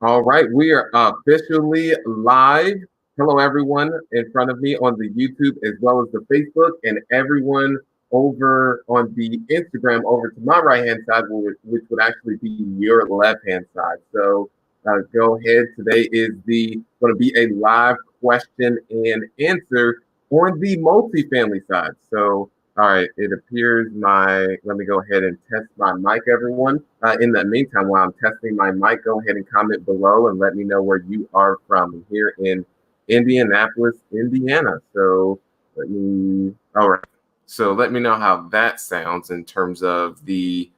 All right, we are officially live. Hello, everyone in front of me on the YouTube as well as the Facebook, and everyone over on the Instagram over to my right hand side, which would actually be your left hand side. So go ahead. Today is the going to be a live question and answer on the multifamily side. So all right, it appears let me go ahead and test my mic, everyone. In the meantime, while I'm testing my mic, go ahead and comment below and let me know where you are from here in Indianapolis, Indiana. All right. So let me know how that sounds in terms of the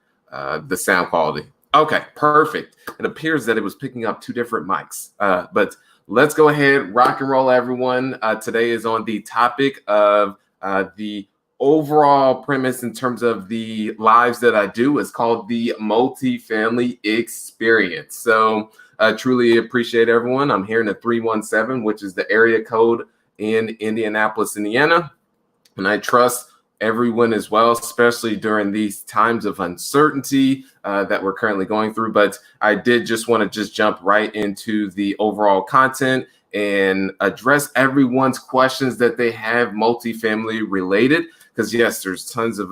sound quality. Okay, perfect. It appears that it was picking up two different mics, but let's go ahead, rock and roll, everyone. Today is on the topic of the overall premise in terms of the lives that I do is called the multifamily experience. So I truly appreciate everyone. I'm here in the 317, which is the area code in Indianapolis, Indiana. And I trust everyone as well, especially during these times of uncertainty that we're currently going through. But I did just want to jump right into the overall content and address everyone's questions that they have multifamily related. Because yes, there's tons of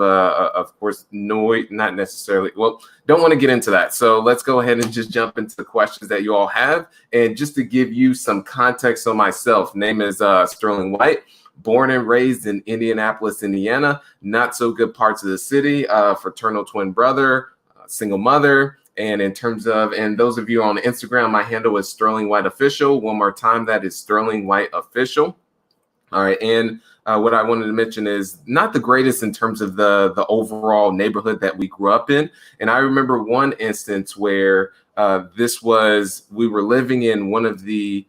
course, noise, not necessarily, well, don't want to get into that. So let's go ahead and just jump into the questions that you all have. And just to give you some context on myself, name is Sterling White, born and raised in Indianapolis, Indiana, not so good parts of the city, fraternal twin brother, single mother. And in terms of, and those of you on Instagram, my handle is Sterling White Official. One more time, that is Sterling White Official. All right, and what I wanted to mention is not the greatest in terms of the overall neighborhood that we grew up in. And I remember one instance where we were living in one of the,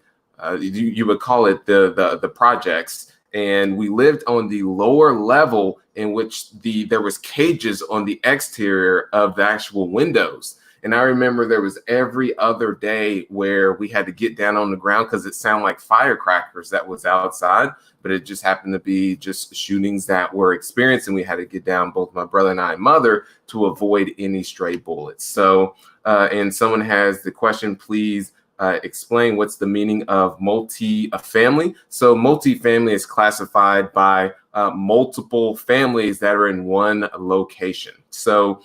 you would call it the projects. And we lived on the lower level in which there was cages on the exterior of the actual windows. And I remember there was every other day where we had to get down on the ground because it sounded like firecrackers that was outside, but it just happened to be just shootings that were experienced. And we had to get down, both my brother and I, and mother, to avoid any stray bullets. So, and someone has the question, please explain what's the meaning of multifamily. So multifamily is classified by multiple families that are in one location. So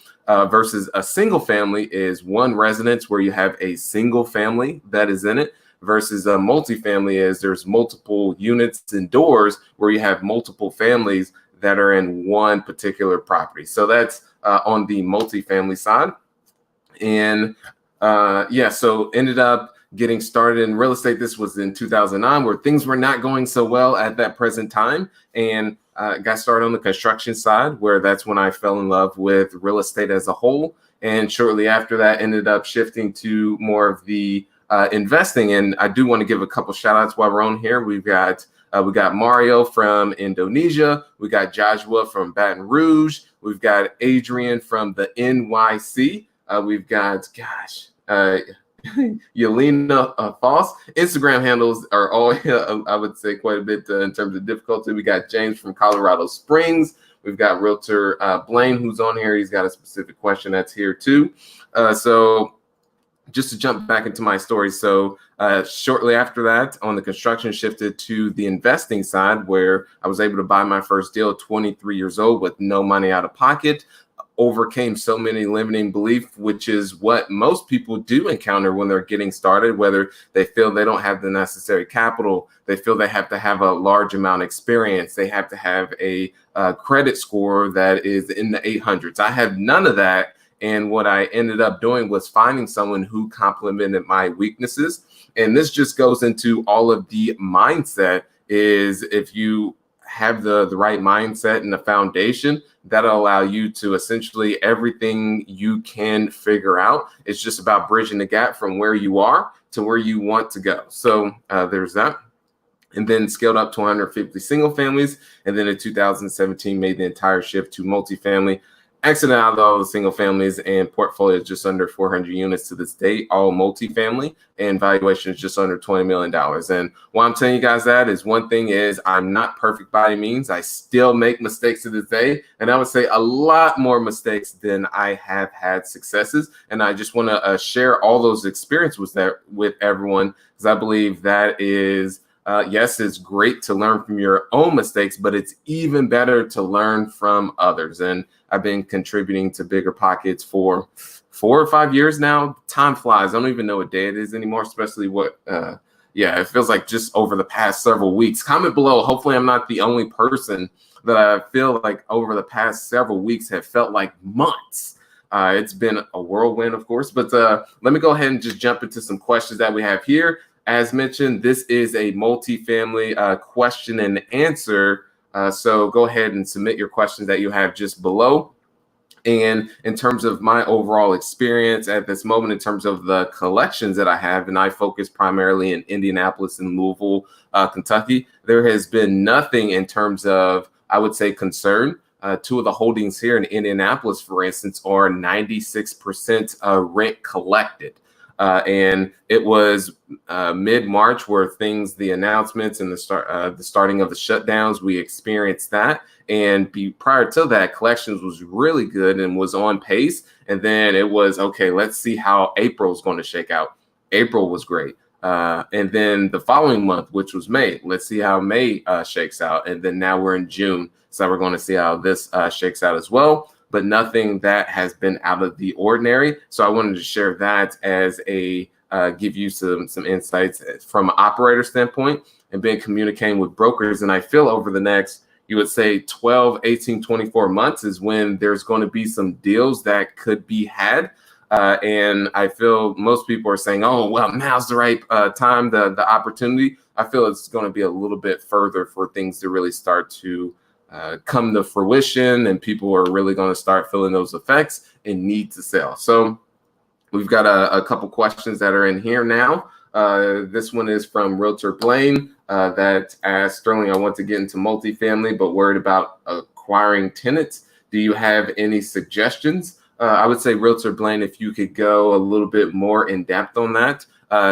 versus a single family is one residence where you have a single family that is in it, versus a multifamily is there's multiple units and doors where you have multiple families that are in one particular property. So that's on the multifamily side. And so ended up getting started in real estate. This was in 2009, where things were not going so well at that present time, and got started on the construction side, where that's when I fell in love with real estate as a whole. And shortly after that, ended up shifting to more of the investing. And I do want to give a couple shout outs while we're on here. We got Mario from Indonesia. We got Joshua from Baton Rouge. We've got Adrian from the NYC. We've got, Yelena Foss. Instagram handles are all, I would say, quite a bit in terms of difficulty. We got James from Colorado Springs. We've got Realtor Blaine, who's on here. He's got a specific question that's here too. So just to jump back into my story. So shortly after that, on the construction, shifted to the investing side, where I was able to buy my first deal at 23 years old with no money out of pocket. Overcame so many limiting beliefs, which is what most people do encounter when they're getting started, whether they feel they don't have the necessary capital, they feel they have to have a large amount of experience, they have to have a credit score that is in the 800s. I have none of that. And what I ended up doing was finding someone who complemented my weaknesses. And this just goes into all of the mindset. Is if you have the right mindset and the foundation, that'll allow you to essentially everything you can figure out. It's just about bridging the gap from where you are to where you want to go. So there's that. And then scaled up to 150 single families. And then in 2017, made the entire shift to multifamily. exiting out of all the single families and portfolios just under 400 units to this date, all multifamily, and valuation is just under $20 million. And why I'm telling you guys that is, one thing is I'm not perfect by any means. I still make mistakes to this day. And I would say a lot more mistakes than I have had successes. And I just want to share all those experiences with everyone, because I believe that is, yes, it's great to learn from your own mistakes, but it's even better to learn from others. And I've been contributing to Bigger Pockets for 4 or 5 years now. Time flies. I don't even know what day it is anymore, especially it feels like just over the past several weeks. Comment below. Hopefully I'm not the only person that I feel like over the past several weeks have felt like months. It's been a whirlwind, of course, but let me go ahead and just jump into some questions that we have here. As mentioned, this is a multifamily question and answer. So go ahead and submit your questions that you have just below. And in terms of my overall experience at this moment, in terms of the collections that I have, and I focus primarily in Indianapolis and Louisville, Kentucky, there has been nothing in terms of, I would say, concern. 2 of the holdings here in Indianapolis, for instance, are 96% rent collected. And it was mid-March where the announcements and the starting of the shutdowns, we experienced that. And prior to that, collections was really good and was on pace. And then it was, okay, let's see how April is going to shake out. April was great. And then the following month, which was May, let's see how May shakes out. And then now we're in June. So we're going to see how this shakes out as well. But nothing that has been out of the ordinary. So I wanted to share that as give you some insights from an operator standpoint, and been communicating with brokers. And I feel over the next, you would say 12, 18, 24 months is when there's going to be some deals that could be had. And I feel most people are saying, oh, well, now's the right time, the opportunity. I feel it's going to be a little bit further for things to really start to come to fruition, and people are really going to start feeling those effects and need to sell. So we've got a couple questions that are in here now. This one is from Realtor Blaine that asked, Sterling, I want to get into multifamily, but worried about acquiring tenants. Do you have any suggestions? I would say, Realtor Blaine, if you could go a little bit more in depth on that.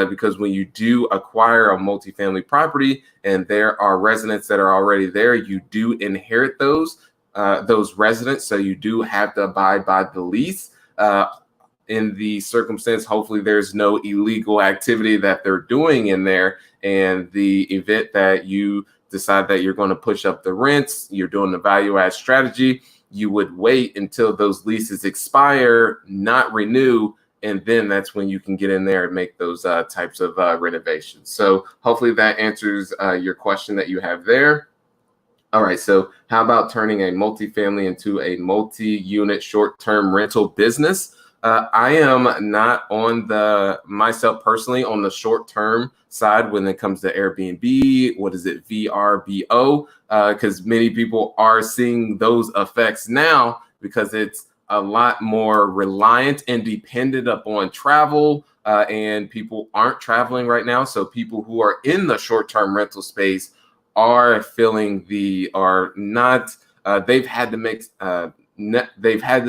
Because when you do acquire a multifamily property and there are residents that are already there, you do inherit those residents. So you do have to abide by the lease. In the circumstance, hopefully there's no illegal activity that they're doing in there. And the event that you decide that you're going to push up the rents, you're doing the value add strategy, you would wait until those leases expire, not renew, and then that's when you can get in there and make those types of renovations. So hopefully that answers your question that you have there. All right, so how about turning a multifamily into a multi-unit short-term rental business? I am not myself personally on the short-term side when it comes to Airbnb. What is it, VRBO? Because many people are seeing those effects now because it's a lot more reliant and dependent upon travel, and people aren't traveling right now. So people who are in the short-term rental space are feeling they've had to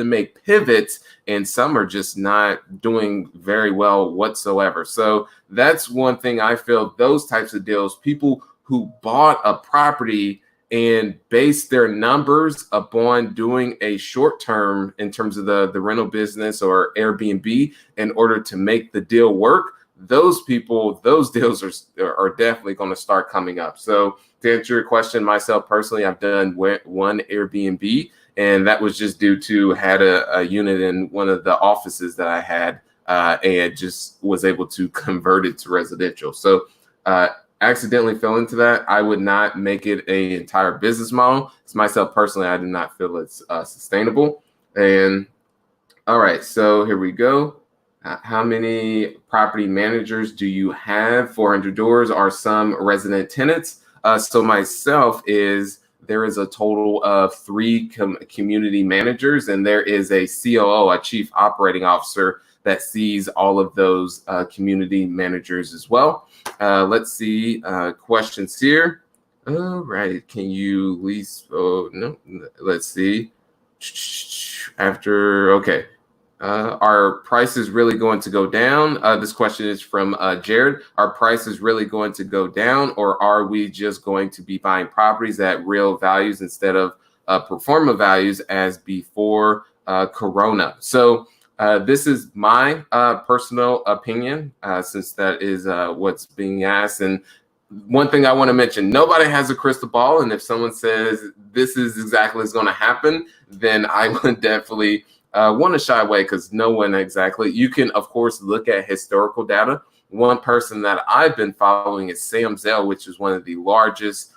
make pivots, and some are just not doing very well whatsoever. So that's one thing I feel, those types of deals, people who bought a property and base their numbers upon doing a short term in terms of the rental business or Airbnb in order to make the deal work, those deals are definitely going to start coming up. So to answer your question, myself personally, I've done one Airbnb, and that was just due to had a unit in one of the offices that I had, and just was able to convert it to residential. So accidentally fell into that. I would not make it an entire business model. It's myself personally, I do not feel it's sustainable. And all right, so here we go. How many property managers do you have? 400 doors. Are some resident tenants? So myself there is a total of 3 community managers, and there is a COO, a chief operating officer, that sees all of those community managers as well. Let's see questions here. All right, can you lease? Oh no, let's see. Okay. Are prices really going to go down? This question is from Jared. Are prices really going to go down, or are we just going to be buying properties at real values instead of pro forma values as before Corona? So this is my personal opinion, since that is what's being asked. And one thing I want to mention, nobody has a crystal ball. And if someone says this is exactly what's going to happen, then I would definitely want to shy away, because no one exactly. You can, of course, look at historical data. One person that I've been following is Sam Zell, which is one of the largest,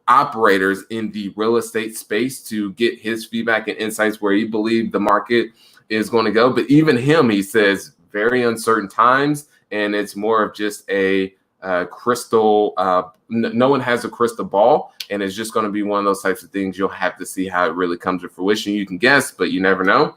operators in the real estate space, to get his feedback and insights where he believed the market is going to go. But even him, he says, very uncertain times, and it's more of just a crystal. No one has a crystal ball, and it's just going to be one of those types of things. You'll have to see how it really comes to fruition. You can guess, but you never know.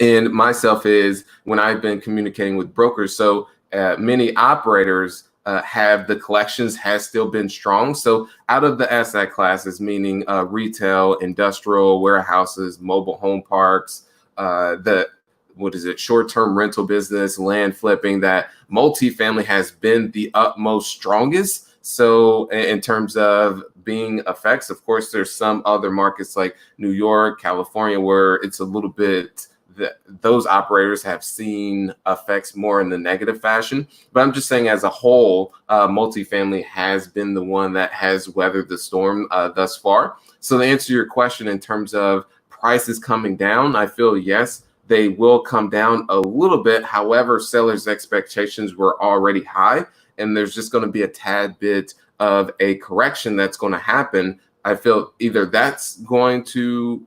And myself is when I've been communicating with brokers, so many operators have the collections has still been strong. So out of the asset classes, meaning retail, industrial, warehouses, mobile home parks, short-term rental business, land flipping, that multifamily has been the utmost strongest. So in terms of being effects, of course, there's some other markets like New York, California, where it's a little bit that those operators have seen effects more in the negative fashion. But I'm just saying, as a whole, multifamily has been the one that has weathered the storm thus far. So to answer your question in terms of prices coming down, I feel yes, they will come down a little bit. However, sellers' expectations were already high, and there's just going to be a tad bit of a correction that's going to happen. I feel either that's going to,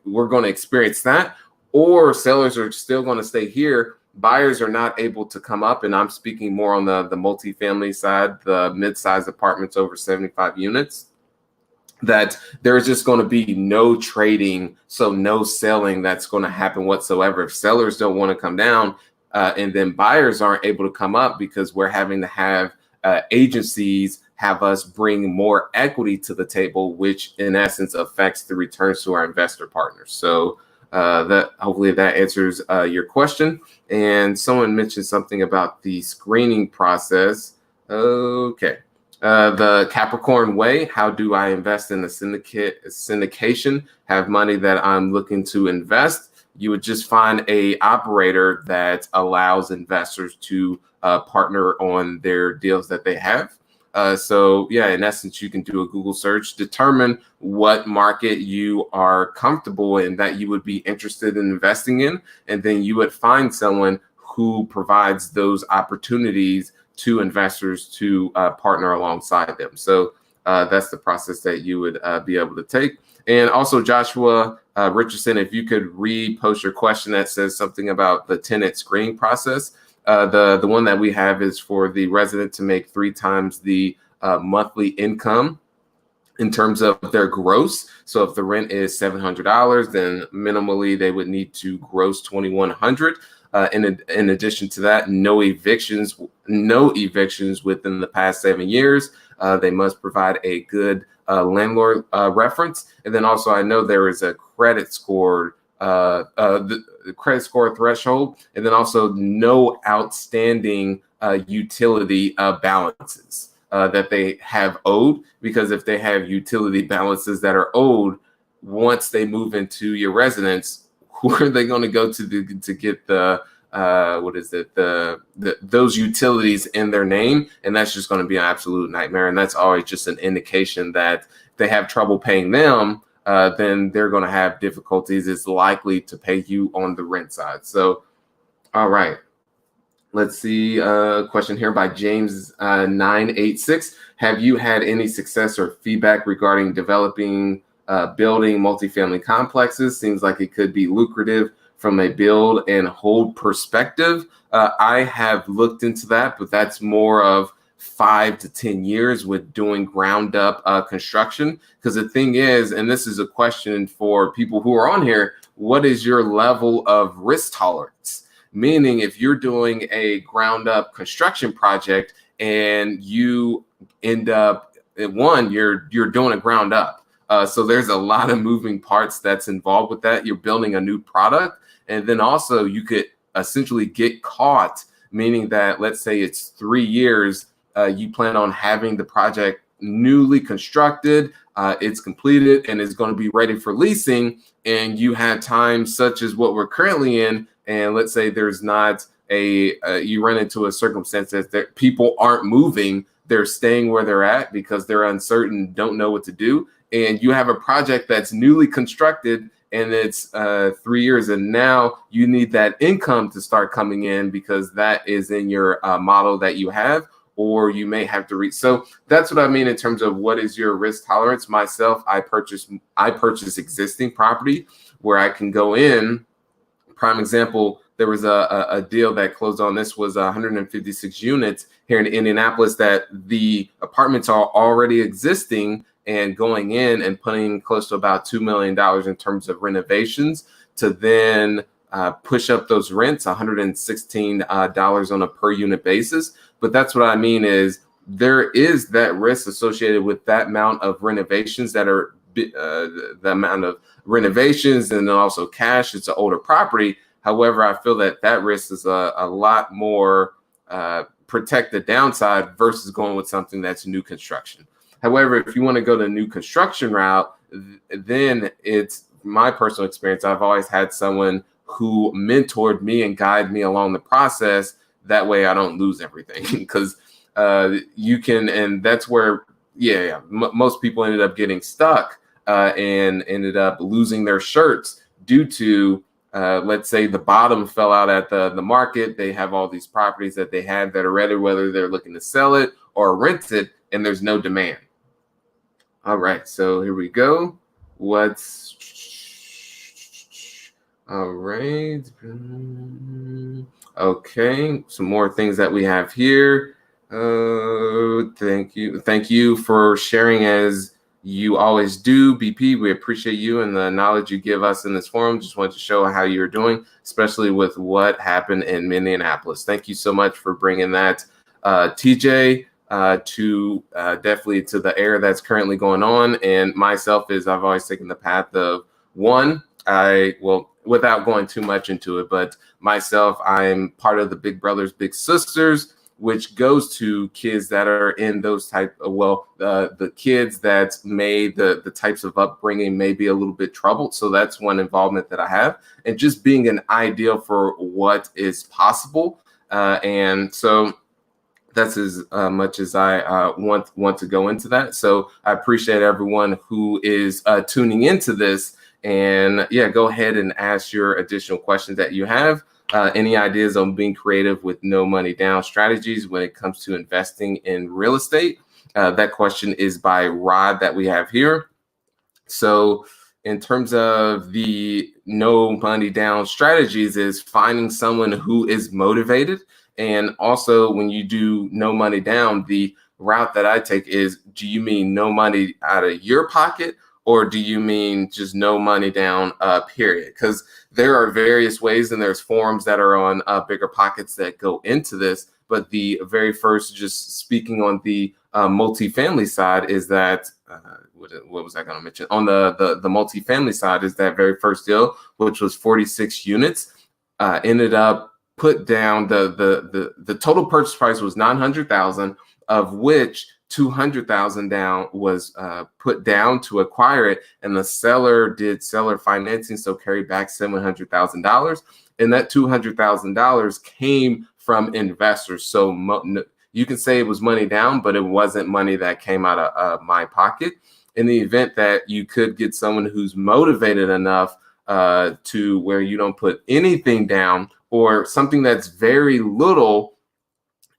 we're going to experience that, or sellers are still going to stay here. Buyers are not able to come up, and I'm speaking more on the multifamily side, the mid-sized apartments over 75 units, that there's just going to be no trading, so no selling that's going to happen whatsoever. If sellers don't want to come down, and then buyers aren't able to come up, because we're having to have agencies have us bring more equity to the table, which in essence affects the returns to our investor partners. So that hopefully that answers your question. And someone mentioned something about the screening process. Okay. The Capricorn way, how do I invest in a syndication, have money that I'm looking to invest? You would just find a operator that allows investors to partner on their deals that they have. So yeah, in essence, you can do a Google search, determine what market you are comfortable in that you would be interested in investing in, and then you would find someone who provides those opportunities to investors to partner alongside them. So that's the process that you would be able to take. And also, Joshua Richardson, if you could repost your question that says something about the tenant screening process. The one that we have is for the resident to make 3 times the monthly income in terms of their gross. So if the rent is $700, then minimally they would need to gross $2,100. In addition to that, no evictions within the past 7 years. They must provide a good landlord reference. And then also, I know there is a credit score, the credit score threshold, and then also no outstanding utility balances that they have owed. Because if they have utility balances that are owed, once they move into your residence, who are they going to go to get the those utilities in their name? And that's just going to be an absolute nightmare. And that's always just an indication that if they have trouble paying them, then they're going to have difficulties. It's likely to pay you on the rent side. So, all right. Let's see a question here by James 986. Have you had any success or feedback regarding developing, building multifamily complexes? Seems like it could be lucrative from a build and hold perspective. I have looked into that, but that's more of 5 to 10 years with doing ground up construction. Because the thing is, and this is a question for people who are on here, what is your level of risk tolerance? Meaning, if you're doing a ground up construction project and you end up, one, you're doing a ground up. So there's a lot of moving parts that's involved with that. You're building a new product, and then also you could essentially get caught, meaning that let's say it's 3 years, you plan on having the project newly constructed, it's completed, and it's going to be ready for leasing. And you have times such as what we're currently in, and let's say there's not you run into a circumstance that people aren't moving, they're staying where they're at because they're uncertain, don't know what to do. And you have a project that's newly constructed and it's 3 years, and now you need that income to start coming in because that is in your model that you have, or you may have to reach. So that's what I mean in terms of what is your risk tolerance. Myself, I purchase existing property where I can go in. Prime example, there was a deal that closed on. This was 156 units here in Indianapolis that the apartments are already existing, and going in and putting close to about $2 million in terms of renovations to then push up those rents, $116 on a per unit basis. But that's what I mean is there is that risk associated with that amount of renovations that are the amount of renovations, and then also cash. It's an older property. However, I feel that risk is a lot more protect the downside versus going with something that's new construction. However, if you want to go the new construction route, then it's my personal experience. I've always had someone who mentored me and guided me along the process. That way I don't lose everything because you can, and that's where, most people ended up getting stuck and ended up losing their shirts due to, let's say the bottom fell out at the market. They have all these properties that they have that are ready, whether they're looking to sell it or rent it, and there's no demand. All right, so here we go. All right. Okay, some more things that we have here. Thank you for sharing as you always do, BP. We appreciate you and the knowledge you give us in this forum. Just wanted to show how you're doing, especially with what happened in Minneapolis. Thank you so much for bringing that, TJ. To definitely to the air that's currently going on. And myself is I've always taken the path of one, without going too much into it, but myself, I'm part of the Big Brothers Big Sisters, which goes to kids that are in those type of, the kids that made the types of upbringing may be a little bit troubled. So that's one involvement that I have, and just being an ideal for what is possible. And so that's as much as I want to go into that. So I appreciate everyone who is tuning into this. And go ahead and ask your additional questions that you have. Any ideas on being creative with no money down strategies when it comes to investing in real estate? That question is by Rod that we have here. So in terms of the no money down strategies is finding someone who is motivated. And also when you do no money down, the route that I take is, do you mean no money out of your pocket, or do you mean just no money down, period? Because there are various ways, and there's forums that are on Bigger Pockets that go into this. But the very first, just speaking on the multifamily side, is that, what was I going to mention? On the multifamily side is that very first deal, which was 46 units, ended up put down, the total purchase price was $900,000, of which $200,000 down was put down to acquire it, and the seller did seller financing, so carried back $700,000, and that $200,000 came from investors. So you can say it was money down, but it wasn't money that came out of my pocket. In the event that you could get someone who's motivated enough to where you don't put anything down, or something that's very little,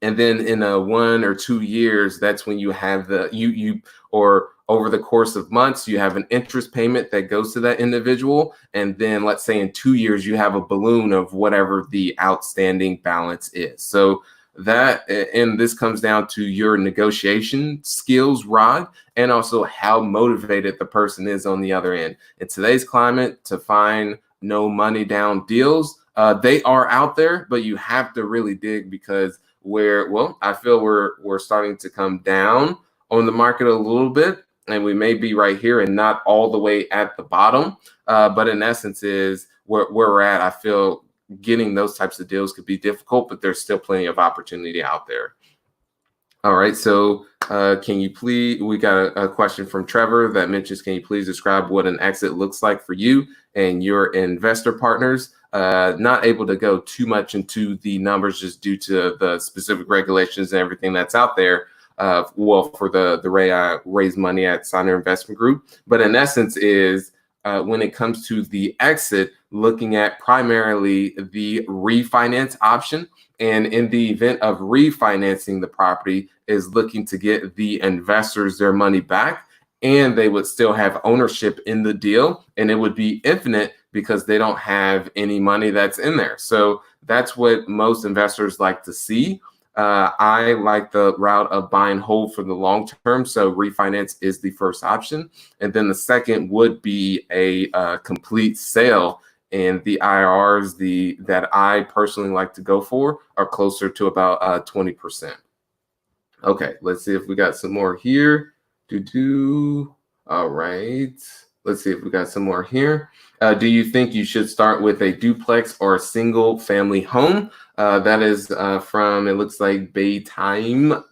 and then in 1 or 2 years, that's when you have or over the course of months, you have an interest payment that goes to that individual. And then let's say in 2 years, you have a balloon of whatever the outstanding balance is. So that, and this comes down to your negotiation skills, Rod, and also how motivated the person is on the other end. In today's climate, to find no money down deals, they are out there, but you have to really dig, because I feel we're starting to come down on the market a little bit. and we may be right here and not all the way at the bottom. But in essence is where we're at. I feel getting those types of deals could be difficult, but there's still plenty of opportunity out there. All right, so can you please, we got a question from Trevor that mentions, can you please describe what an exit looks like for you and your investor partners? Not able to go too much into the numbers just due to the specific regulations and everything that's out there. Well, for the way I raise money at Signer Investment Group, but in essence is when it comes to the exit, looking at primarily the refinance option. And in the event of refinancing the property is looking to get the investors their money back, and they would still have ownership in the deal, and it would be infinite because they don't have any money that's in there. So that's what most investors like to see. I like the route of buy and hold for the long term. So refinance is the first option. And then the second would be a complete sale. And the IRRs that I personally like to go for are closer to about 20%. Okay, let's see if we got some more here. All right. Let's see if we got some more here. Do you think you should start with a duplex or a single family home? That is from, it looks like Baytime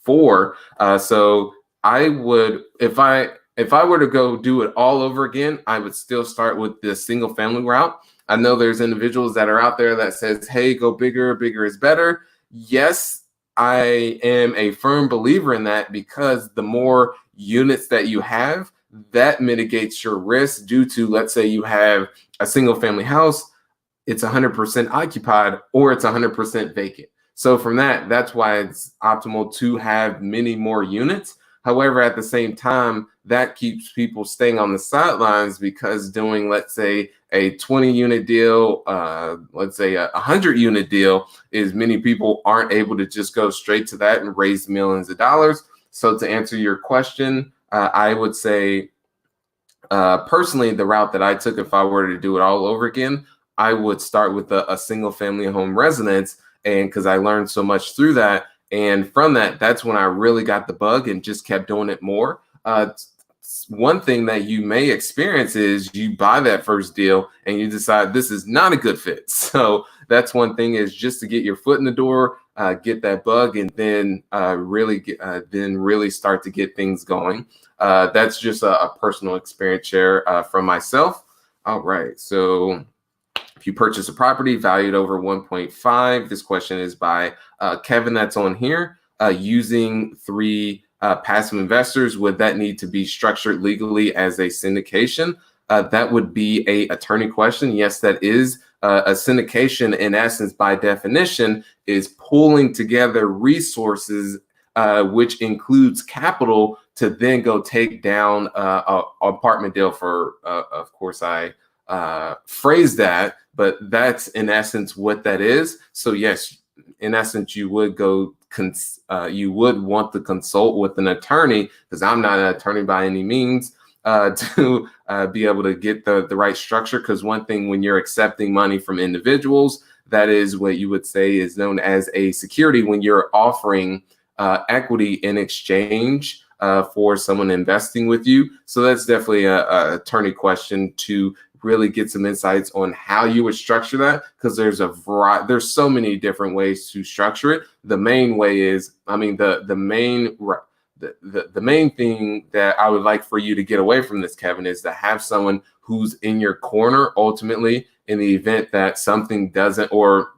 4. So I would, if I were to go do it all over again, I would still start with the single family route. I know there's individuals that are out there that says, hey, go bigger, bigger is better. Yes, I am a firm believer in that, because the more units that you have, that mitigates your risk due to, let's say you have a single family house, it's 100% occupied or it's 100% vacant. So from that's why it's optimal to have many more units. However, at the same time, that keeps people staying on the sidelines, because doing, let's say, a 20-unit deal, let's say a 100-unit deal, is many people aren't able to just go straight to that and raise millions of dollars. So to answer your question, I would say, personally, the route that I took, if I were to do it all over again, I would start with a single family home residence. And because I learned so much through that. And from that, that's when I really got the bug and just kept doing it more. One thing that you may experience is you buy that first deal and you decide this is not a good fit. So that's one thing, is just to get your foot in the door, get that bug, and then really start to get things going. That's just a personal experience share from myself. All right, so if you purchase a property valued over 1.5, this question is by Kevin that's on here. Using 3 passive investors, would that need to be structured legally as a syndication? That would be a attorney question. Yes, that is. A syndication, in essence, by definition, is pulling together resources, which includes capital, to then go take down an apartment deal for, of course, I phrase that, but that's in essence what that is. So yes, in essence, you would you would want to consult with an attorney, because I'm not an attorney by any means, to be able to get the right structure. Because one thing, when you're accepting money from individuals, that is what you would say is known as a security, when you're offering equity in exchange for someone investing with you. So that's definitely a attorney question to really get some insights on how you would structure that, because there's so many different ways to structure it. The main way is, the main thing that I would like for you to get away from this, Kevin, is to have someone who's in your corner ultimately in the event that something doesn't, or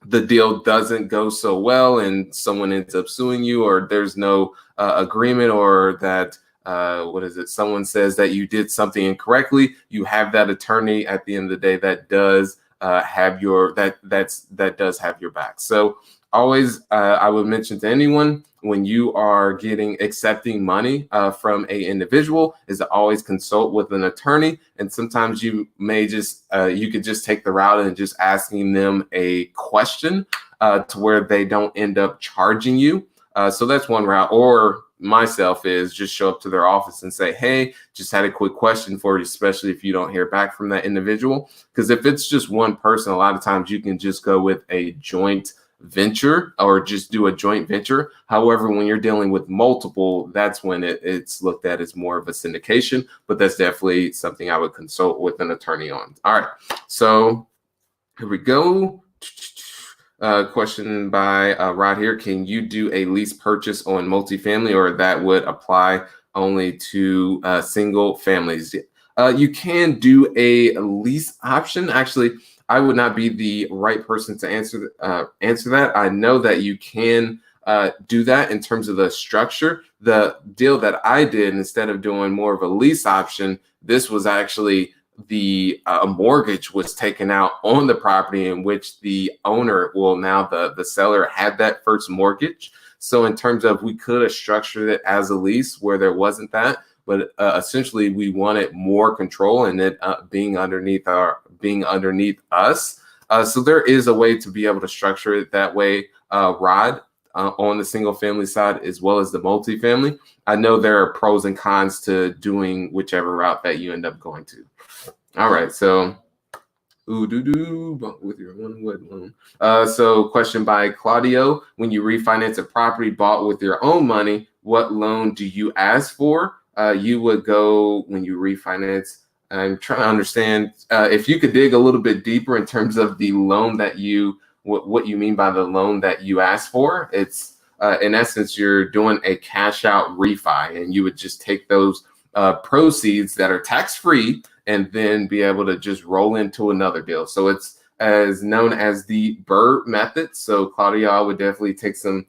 the deal doesn't go so well and someone ends up suing you, or there's no agreement, or that someone says that you did something incorrectly. You have that attorney at the end of the day that does have your back. So always, I would mention to anyone, when you are accepting money from a individual, is to always consult with an attorney. And sometimes you may you could just take the route and just asking them a question to where they don't end up charging you. So that's one route. Or myself is just show up to their office and say, hey, just had a quick question for you, especially if you don't hear back from that individual. Because if it's just one person, a lot of times you can just go with a joint venture or just do a joint venture. However, when you're dealing with multiple, that's when it's looked at as more of a syndication, but that's definitely something I would consult with an attorney on. All right, so here we go. Question by Rod here. Can you do a lease purchase on multifamily, or that would apply only to single families? You can do a lease option. Actually, I would not be the right person to answer that. I know that you can do that in terms of the structure. The deal that I did, instead of doing more of a lease option, this was actually the mortgage was taken out on the property, in which the owner, well, now the seller had that first mortgage. So in terms of, we could have structured it as a lease where there wasn't that, but essentially we wanted more control and it being underneath us. So there is a way to be able to structure it that way, Rod, on the single family side as well as the multifamily. I know there are pros and cons to doing whichever route that you end up going to. All right, so with your one wood loan. So question by Claudio: when you refinance a property bought with your own money, what loan do you ask for? You would go, when you refinance, I'm trying to understand if you could dig a little bit deeper in terms of the loan that what you mean by the loan that you ask for. It's in essence, you're doing a cash out refi, and you would just take those proceeds that are tax free and then be able to just roll into another deal. So it's as known as the BRRRR method. So Claudia, I would definitely take some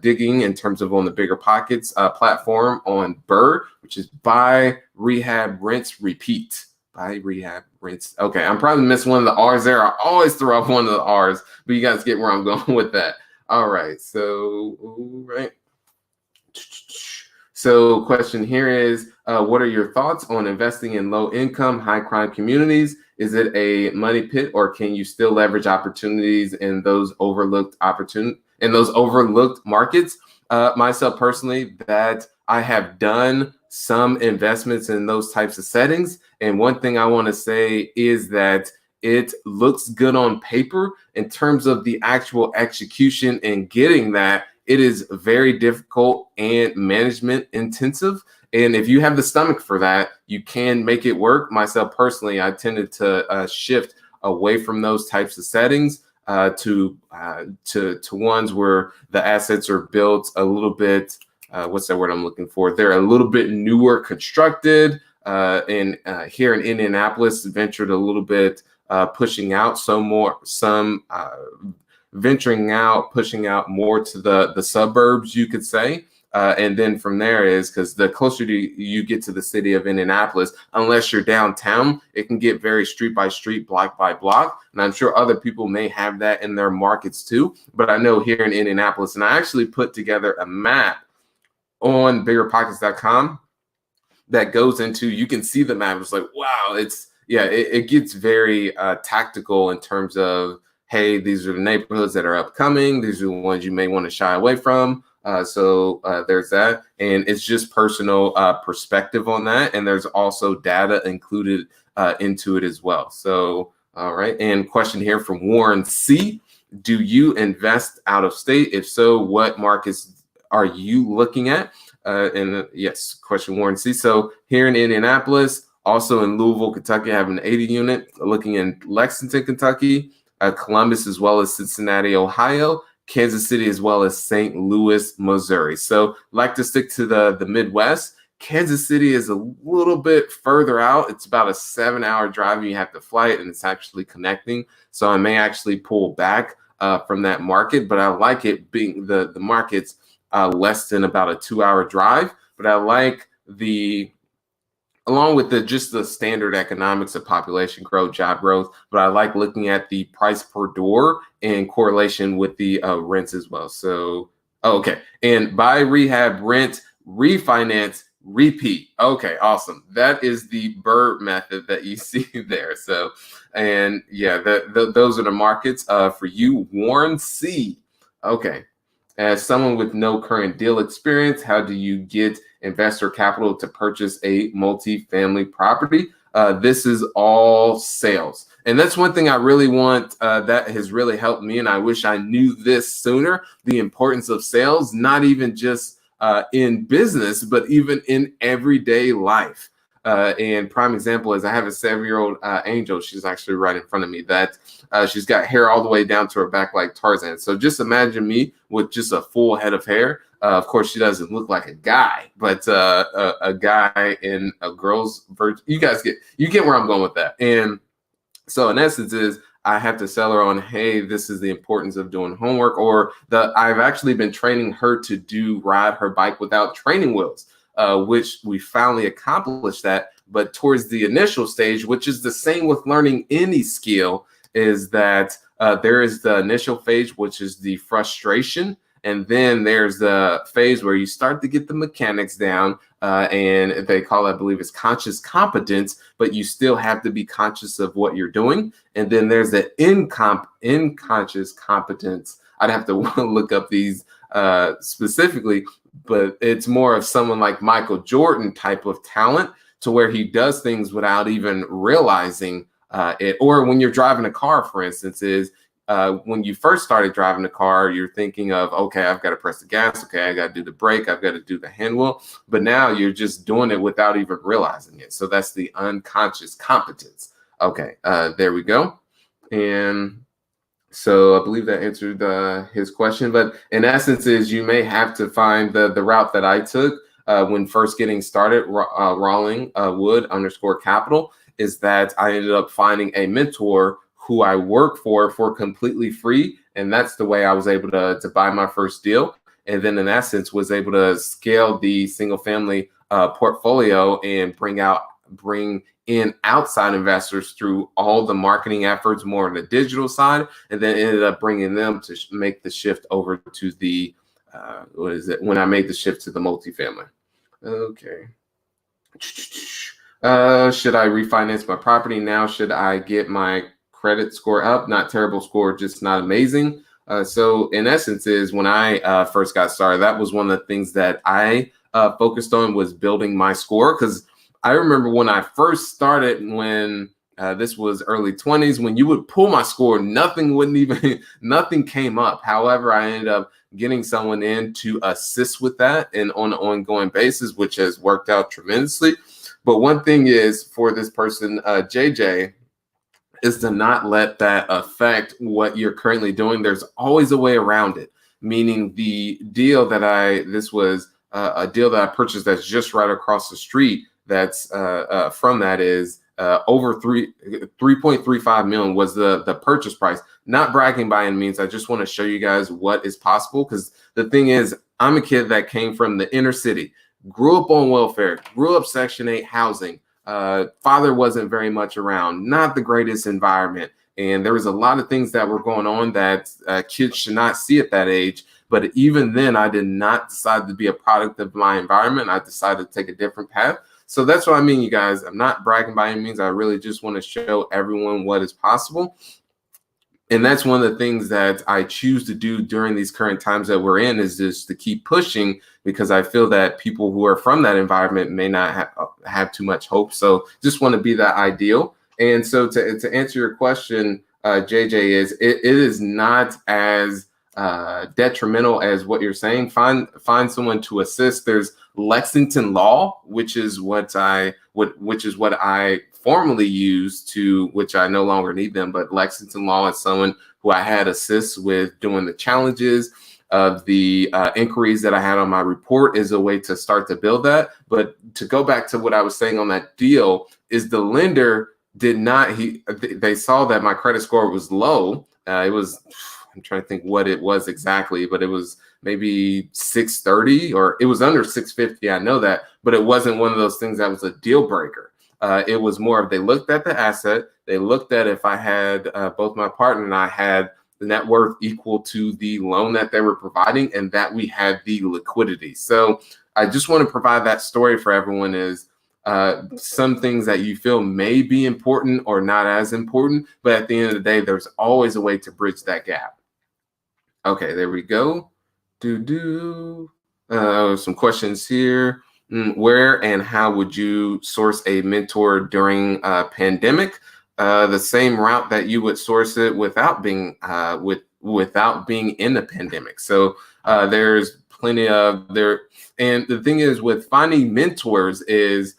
digging in terms of on the Bigger Pockets platform on BRRRR, which is buy, rehab, rinse, repeat. Buy, rehab, rinse. Okay, I'm probably missing one of the R's there. I always throw off one of the R's, but you guys get where I'm going with that. All right, so So question here is, what are your thoughts on investing in low income, high crime communities? Is it a money pit, or can you still leverage opportunities in those overlooked markets? Myself personally, that I have done some investments in those types of settings. And one thing I want to say is that it looks good on paper. In terms of the actual execution and getting that, it is very difficult and management intensive. And if you have the stomach for that, you can make it work. Myself personally, I tended to shift away from those types of settings to ones where the assets are built a little bit, what's that word I'm looking for? They're a little bit newer constructed. And here in Indianapolis, ventured a little bit, pushing out venturing out, pushing out more to the suburbs, you could say. And then from there is, because the closer you get to the city of Indianapolis, unless you're downtown, it can get very street by street, block by block. And I'm sure other people may have that in their markets too. But I know here in Indianapolis, and I actually put together a map on biggerpockets.com that goes into, you can see the map. It's like, wow, it gets very tactical in terms of, hey, these are the neighborhoods that are upcoming. These are the ones you may want to shy away from. So there's that. And it's just personal perspective on that. And there's also data included into it as well. So, all right. And question here from Warren C. Do you invest out of state? If so, what markets are you looking at? Yes, question Warren C. So here in Indianapolis, also in Louisville, Kentucky, I have an 80 unit, looking in Lexington, Kentucky, Columbus, as well as Cincinnati, Ohio, Kansas City, as well as St. Louis, Missouri. So like to stick to the Midwest. Kansas City is a little bit further out. It's about a 7-hour drive. You have to fly it, and it's actually connecting. So I may actually pull back from that market, but I like it being the market's less than about a 2-hour drive. But I like along with just the standard economics of population growth, job growth, but I like looking at the price per door in correlation with the rents as well. So, okay. And buy, rehab, rent, refinance, repeat. Okay, awesome. That is the BRRRR method that you see there. So, and yeah, those are the markets for you, Warren C. Okay. As someone with no current deal experience, how do you get investor capital to purchase a multifamily property? This is all sales. And that's one thing I really want that has really helped me. And I wish I knew this sooner, the importance of sales, not even just in business, but even in everyday life. And prime example is I have a 7-year-old Angel. She's actually right in front of me. That she's got hair all the way down to her back like Tarzan. So just imagine me with just a full head of hair. Of course, she doesn't look like a guy, but a guy in a girl's version. You get where I'm going with that. And so in essence is I have to sell her on, hey, this is the importance of doing homework, or I've actually been training her to ride her bike without training wheels. Which we finally accomplished that. But towards the initial stage, which is the same with learning any skill, is that there is the initial phase, which is the frustration. And then there's the phase where you start to get the mechanics down, and they call it, I believe it's conscious competence, but you still have to be conscious of what you're doing. And then there's the unconscious competence. I'd have to look up these specifically, but it's more of someone like Michael Jordan type of talent, to where he does things without even realizing it. Or when you're driving a car, for instance, is when you first started driving a car, you're thinking of, okay, I've got to press the gas. Okay, I got to do the brake. I've got to do the hand wheel. But now you're just doing it without even realizing it. So that's the unconscious competence. Okay, there we go. And so I believe that answered his question. But in essence, is you may have to find the route that I took when first getting started, Rawling Wood _capital, is that I ended up finding a mentor who I work for completely free. And that's the way I was able to buy my first deal. And then in essence was able to scale the single family portfolio and bring in outside investors through all the marketing efforts, more on the digital side, and then ended up bringing them to make the shift over to the, when I made the shift to the multifamily. Okay. Should I refinance my property now? Should I get my credit score up? Not terrible score, just not amazing. So in essence is when I first got started, that was one of the things that I focused on, was building my score. Because I remember when I first started, when this was early 20s, when you would pull my score, nothing came up. However, I ended up getting someone in to assist with that and on an ongoing basis, which has worked out tremendously. But one thing is for this person, JJ, is to not let that affect what you're currently doing. There's always a way around it. Meaning the deal that this was a deal that I purchased that's just right across the street. That's from that is over 3.35 million was the purchase price. Not bragging by any means. I just want to show you guys what is possible, because the thing is, I'm a kid that came from the inner city, grew up on welfare, grew up Section 8 housing. Father wasn't very much around, not the greatest environment. And there was a lot of things that were going on that kids should not see at that age. But even then, I did not decide to be a product of my environment. I decided to take a different path. So that's what I mean, you guys. I'm not bragging by any means. I really just want to show everyone what is possible. And that's one of the things that I choose to do during these current times that we're in, is just to keep pushing, because I feel that people who are from that environment may not have too much hope. So just want to be that ideal. And so to answer your question, JJ, is it is not as detrimental as what you're saying. Find someone to assist. There's Lexington Law, which is what I formerly used to, which I no longer need them, but Lexington Law is someone who I had assist with doing the challenges of the inquiries that I had on my report, is a way to start to build that. But to go back to what I was saying on that deal, is the lender they saw that my credit score was low. It was, I'm trying to think what it was exactly, but it was maybe 630, or it was under 650. I know that, but it wasn't one of those things that was a deal breaker. It was more of, they looked at the asset, they looked at if I had both my partner and I had the net worth equal to the loan that they were providing, and that we had the liquidity. So I just want to provide that story for everyone, is some things that you feel may be important or not as important, but at the end of the day, there's always a way to bridge that gap. Okay, there we go. Some questions here. Where and how would you source a mentor during a pandemic? The same route that you would source it without being without being in the pandemic. So there's plenty of there. And the thing is with finding mentors is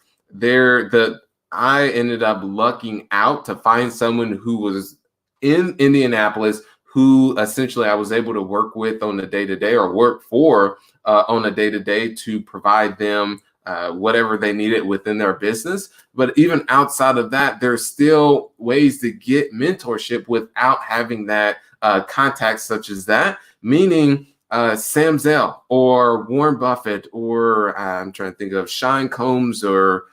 I ended up lucking out to find someone who was in Indianapolis who essentially I was able to work with on a day-to-day or work for on a day-to-day to provide them whatever they needed within their business. But even outside of that, there's still ways to get mentorship without having that contact such as that, meaning Sam Zell or Warren Buffett or I'm trying to think of Sean Combs or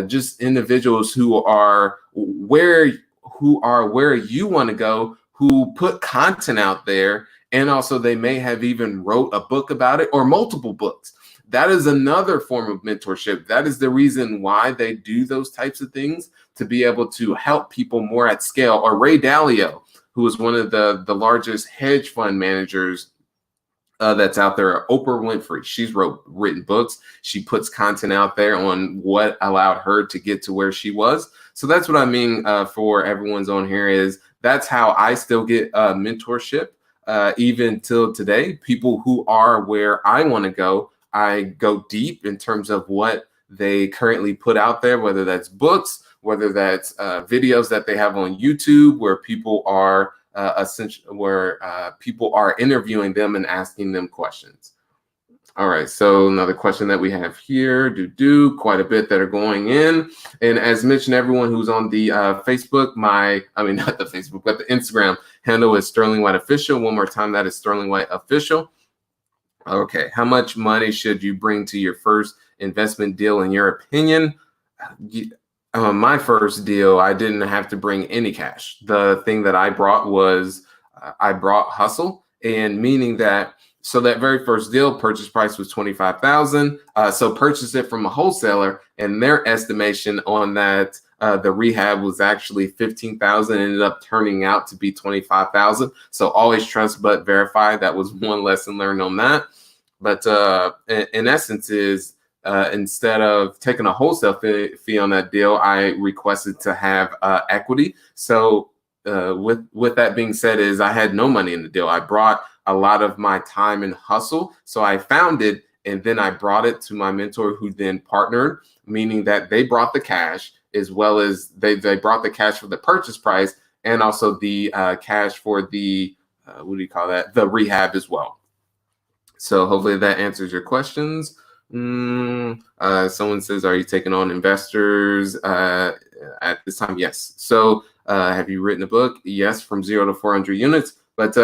just individuals who are where you want to go, who put content out there, and also they may have even wrote a book about it or multiple books. That is another form of mentorship. That is the reason why they do those types of things, to be able to help people more at scale. Or Ray Dalio, who is one of the largest hedge fund managers that's out there. Oprah Winfrey, she's written books. She puts content out there on what allowed her to get to where she was. So that's what I mean for everyone's on here is that's how I still get mentorship even till today. People who are where I want to go, I go deep in terms of what they currently put out there, whether that's books, whether that's videos that they have on YouTube where people are people are interviewing them and asking them questions. All right, so another question that we have here, quite a bit that are going in. And as mentioned, everyone who's on the Facebook, not the Facebook, but the Instagram handle is Sterling White Official. One more time, that is Sterling White Official. Okay, how much money should you bring to your first investment deal in your opinion? My first deal, I didn't have to bring any cash. The thing that I brought was I brought hustle, and meaning that so that very first deal purchase price was $25,000. So purchased it from a wholesaler, and their estimation on that the rehab was actually $15,000. Ended up turning out to be $25,000. So always trust but verify. That was one lesson learned on that. But in essence, is instead of taking a wholesale fee on that deal, I requested to have equity. So with that being said, is I had no money in the deal. I brought a lot of my time and hustle. So I found it, and then I brought it to my mentor, who then partnered, meaning that they brought the cash as well as they brought the cash for the purchase price and also the cash for the the rehab as well. So hopefully that answers your questions. Someone says, are you taking on investors at this time? Yes. So have you written a book? Yes, from 0 to 400 units. But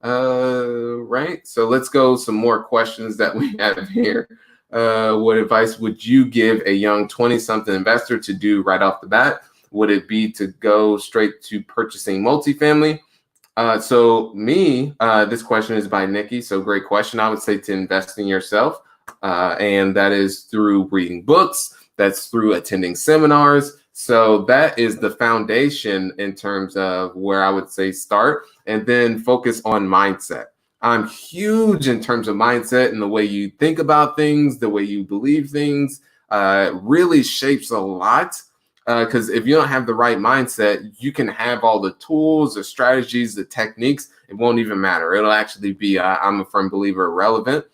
right. So let's go some more questions that we have here. What advice would you give a young 20-something investor to do right off the bat? Would it be to go straight to purchasing multifamily? This question is by Nikki. So great question. I would say to invest in yourself. And that is through reading books. That's through attending seminars. So that is the foundation in terms of where I would say start, and then focus on mindset. I'm huge in terms of mindset, and the way you think about things, the way you believe things really shapes a lot. Because if you don't have the right mindset, you can have all the tools, the strategies, the techniques. It won't even matter. It'll actually be, I'm a firm believer, irrelevant.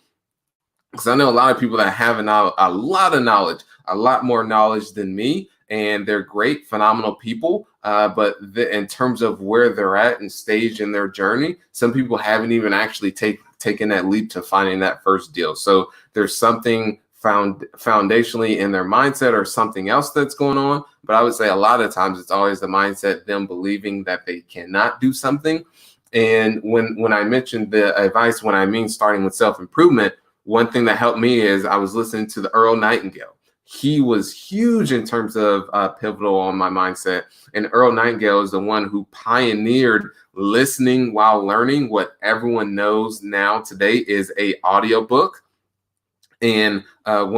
Because I know a lot of people that have a lot of knowledge, a lot more knowledge than me, and they're great, phenomenal people. But in terms of where they're at and stage in their journey, some people haven't even actually taken that leap to finding that first deal. So there's something foundationally in their mindset or something else that's going on. But I would say a lot of times it's always the mindset, them believing that they cannot do something. And when I mentioned the advice, when I mean starting with self-improvement, one thing that helped me is I was listening to the Earl Nightingale. He was huge in terms of pivotal on my mindset. And Earl Nightingale is the one who pioneered listening while learning. What everyone knows now today is a audiobook. And if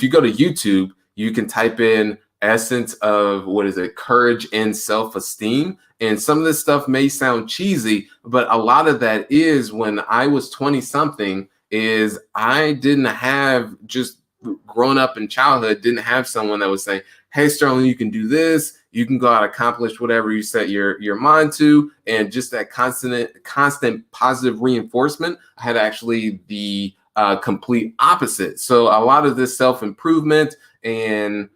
you go to YouTube, you can type in essence of courage and self-esteem. And some of this stuff may sound cheesy, but a lot of that is when I was 20 something is I didn't have, just growing up in childhood, didn't have someone that was saying, hey, Sterling, you can do this. You can go out and accomplish whatever you set your mind to. And just that constant positive reinforcement. I had actually the complete opposite. So a lot of this self-improvement and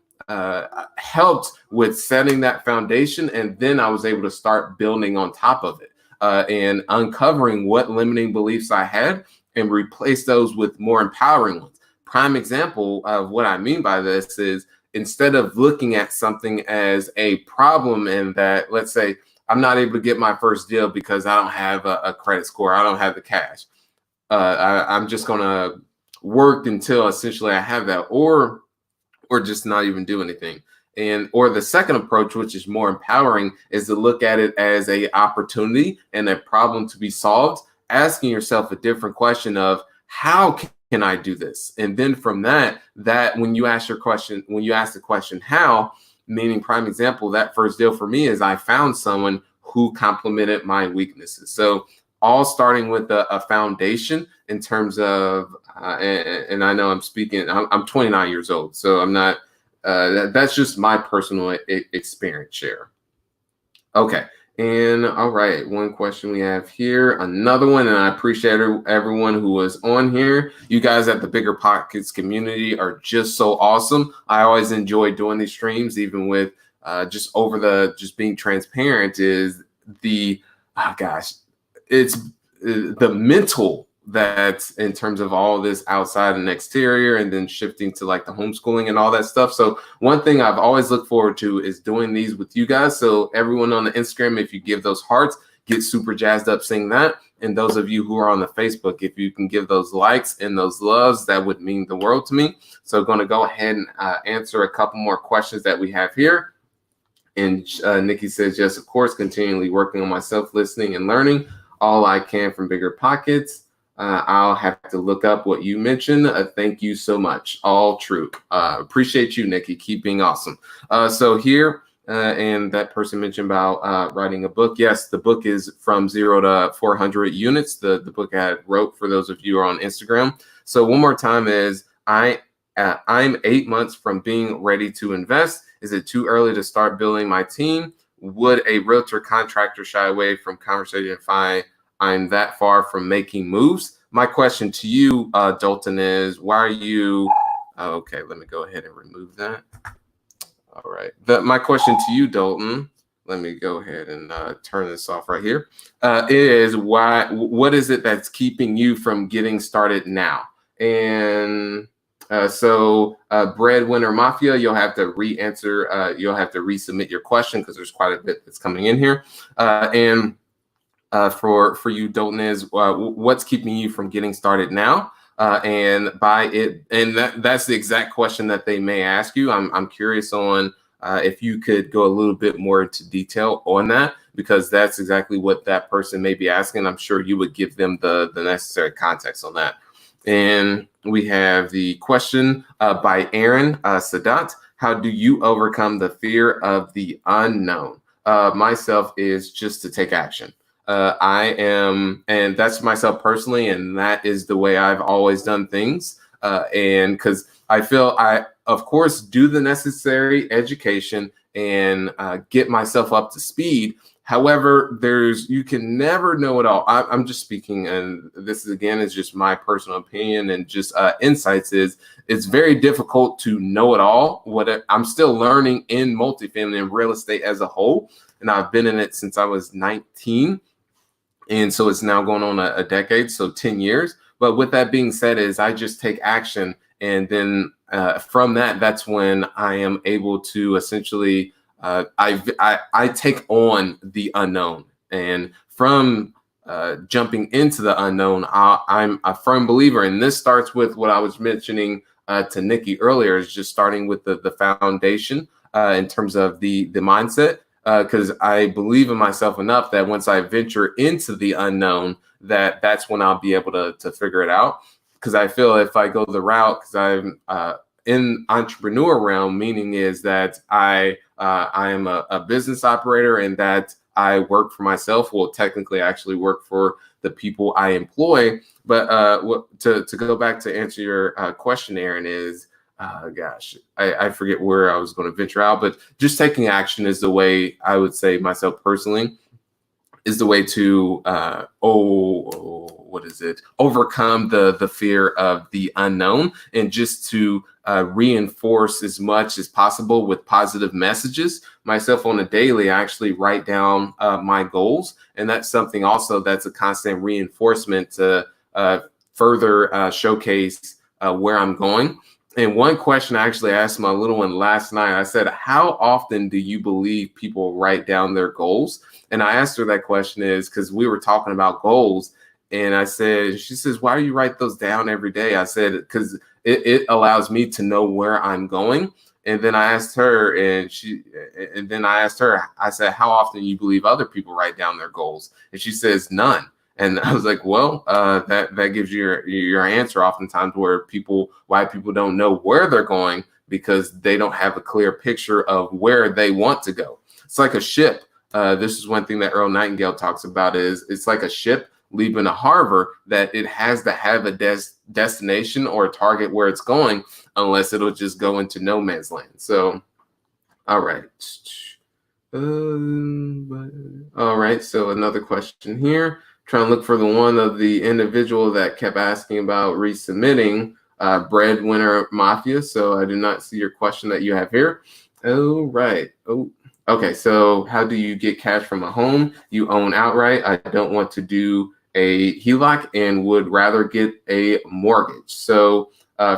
helped with setting that foundation. And then I was able to start building on top of it and uncovering what limiting beliefs I had and replace those with more empowering ones. Prime example of what I mean by this is, instead of looking at something as a problem and that, let's say, I'm not able to get my first deal because I don't have a credit score, I don't have the cash. I'm just going to work until essentially I have that, or just not even do anything. Or the second approach, which is more empowering, is to look at it as a opportunity and a problem to be solved, asking yourself a different question of, how can I do this? And then from that when you ask the question, how, meaning, prime example, that first deal for me is I found someone who complemented my weaknesses. So all starting with a foundation in terms of, and I know I'm speaking, I'm 29 years old, so I'm not, that's just my personal experience share. Okay. And all right, one question we have here, another one, and I appreciate everyone who was on here. You guys at the Bigger Pockets community are just so awesome. I always enjoy doing these streams, even with just being transparent, is the, it's the mental, that in terms of all this outside and exterior, and then shifting to like the homeschooling and all that stuff. So one thing I've always looked forward to is doing these with you guys. So everyone on the Instagram, if you give those hearts, get super jazzed up seeing that. And those of you who are on the Facebook, if you can give those likes and those loves, that would mean the world to me. So going to go ahead and answer a couple more questions that we have here. And Nikki says, yes, of course, continually working on myself, listening and learning all I can from Bigger Pockets. I'll have to look up what you mentioned. Thank you so much. All true. Appreciate you, Nikki. Keep being awesome. So here, and that person mentioned about writing a book. Yes, the book is from 0 to 400 units. The book I wrote, for those of you who are on Instagram. So one more time is, I'm 8 months from being ready to invest. Is it too early to start building my team? Would a realtor contractor shy away from conversation if I'm that far from making moves? My question to you, Dalton, is why are you, okay, let me go ahead and remove that. All right. My question to you, Dalton, let me go ahead and turn this off right here, is what is it that's keeping you from getting started now? And so Breadwinner Mafia, you'll have to re-answer, you'll have to resubmit your question because there's quite a bit that's coming in here. For you, Dalton, is what's keeping you from getting started now? And that's the exact question that they may ask you. I'm curious on if you could go a little bit more into detail on that, because that's exactly what that person may be asking. I'm sure you would give them the necessary context on that. And we have the question by Aaron Sadat. How do you overcome the fear of the unknown? Myself is just to take action. I am, and that's myself personally, and that is the way I've always done things. And because I feel I, of course, do the necessary education and get myself up to speed. However, you can never know it all. I'm just speaking, and this is, again, is just my personal opinion and just insights, is it's very difficult to know it all. I'm still learning in multifamily and real estate as a whole, and I've been in it since I was 19. And so it's now going on a decade, so 10 years. But with that being said, is I just take action. And then from that's when I am able to essentially, I take on the unknown. And from jumping into the unknown, I'm a firm believer. And this starts with what I was mentioning to Nikki earlier, is just starting with the foundation in terms of the mindset. Because I believe in myself enough that once I venture into the unknown, that's when I'll be able to figure it out. Because I feel if I go the route, because I'm in entrepreneur realm, meaning is that I am a business operator and that I work for myself. Well, technically, I actually work for the people I employ. But to go back to answer your question, Aaron, is I forget where I was going to venture out, but just taking action is the way I would say myself personally is the way to overcome the fear of the unknown, and just to reinforce as much as possible with positive messages. Myself on a daily, I actually write down my goals, and that's something also that's a constant reinforcement to further showcase where I'm going. And one question I actually asked my little one last night, I said, how often do you believe people write down their goals? And I asked her that question is because we were talking about goals. And I said, she says, why do you write those down every day? I said, because it allows me to know where I'm going. And then I asked her, I said, how often do you believe other people write down their goals? And she says, none. And I was like, well, that gives you your answer oftentimes, why people don't know where they're going, because they don't have a clear picture of where they want to go. It's like a ship. This is one thing that Earl Nightingale talks about, is it's like a ship leaving a harbor, that it has to have a destination or a target where it's going, unless it'll just go into no man's land. So, all right. All right. So another question here. Trying to look for the one of the individual that kept asking about resubmitting Breadwinner Mafia. So I do not see your question that you have here. Oh, right. Oh, okay. So how do you get cash from a home you own outright? I don't want to do a HELOC and would rather get a mortgage. So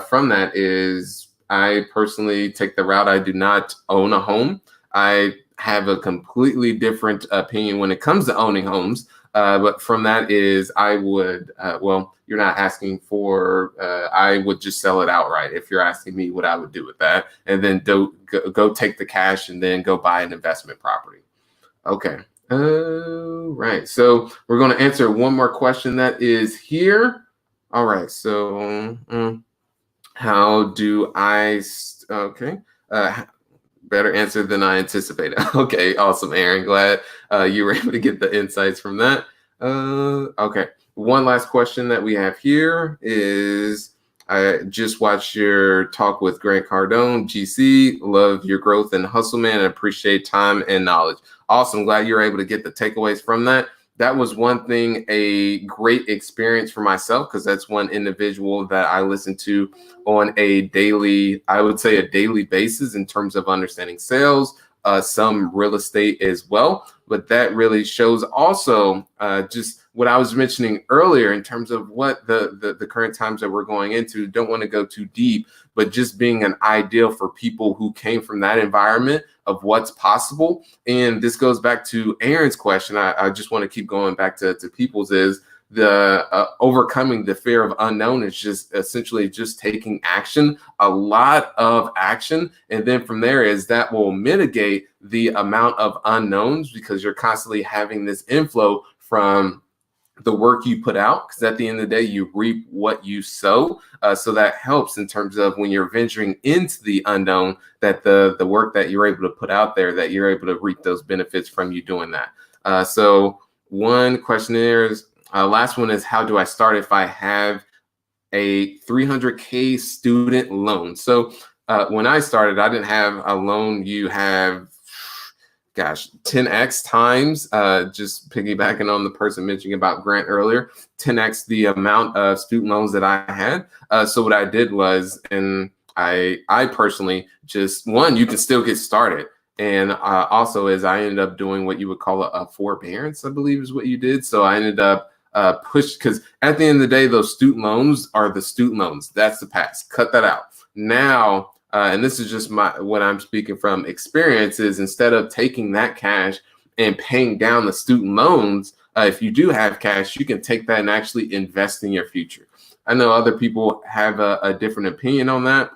from that is, I personally take the route. I do not own a home. I have a completely different opinion when it comes to owning homes. But from that is, I would, you're not asking for, I would just sell it outright if you're asking me what I would do with that, and then go take the cash and then go buy an investment property. Okay. Right. So we're going to answer one more question that is here. All right. So how do I, okay. Better answer than I anticipated. Okay, awesome, Aaron. Glad you were able to get the insights from that. Okay, one last question that we have here is, I just watched your talk with Grant Cardone, GC. Love your growth and hustle, man, and appreciate time and knowledge. Awesome. Glad you were able to get the takeaways from that. That was one thing, a great experience for myself, because that's one individual that I listen to on a daily, I would say a daily basis, in terms of understanding sales, some real estate as well. But that really shows also just what I was mentioning earlier in terms of what the current times that we're going into. Don't want to go too deep, but just being an ideal for people who came from that environment of what's possible. And this goes back to Aaron's question. I just want to keep going back to people's, is the overcoming the fear of unknown is just essentially just taking action, a lot of action. And then from there is that will mitigate the amount of unknowns, because you're constantly having this inflow from the work you put out, because at the end of the day, you reap what you sow. So that helps in terms of when you're venturing into the unknown, that the work that you're able to put out there, that you're able to reap those benefits from you doing that. So one question is, last one is, how do I start if I have a $300K student loan? So when I started, I didn't have a loan. You have, 10x times, just piggybacking on the person mentioning about Grant earlier, 10x the amount of student loans that I had. So what I did was, and I personally just, one, you can still get started. And also is, I ended up doing what you would call a forbearance, I believe is what you did. So I ended up because at the end of the day, those student loans are the student loans. That's the past. Cut that out. Now, and this is just what I'm speaking from experience, is instead of taking that cash and paying down the student loans, if you do have cash, you can take that and actually invest in your future. I know other people have a different opinion on that,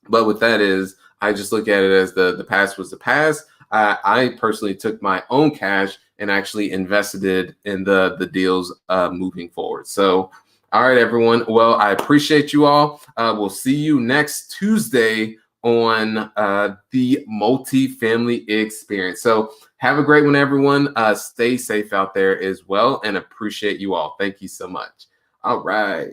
but with that is, I just look at it as the past was the past. I personally took my own cash and actually invested it in the deals moving forward. So, all right, everyone. Well, I appreciate you all. We'll see you next Tuesday on the multifamily experience. So have a great one, everyone. Stay safe out there as well, and appreciate you all. Thank you so much. All right.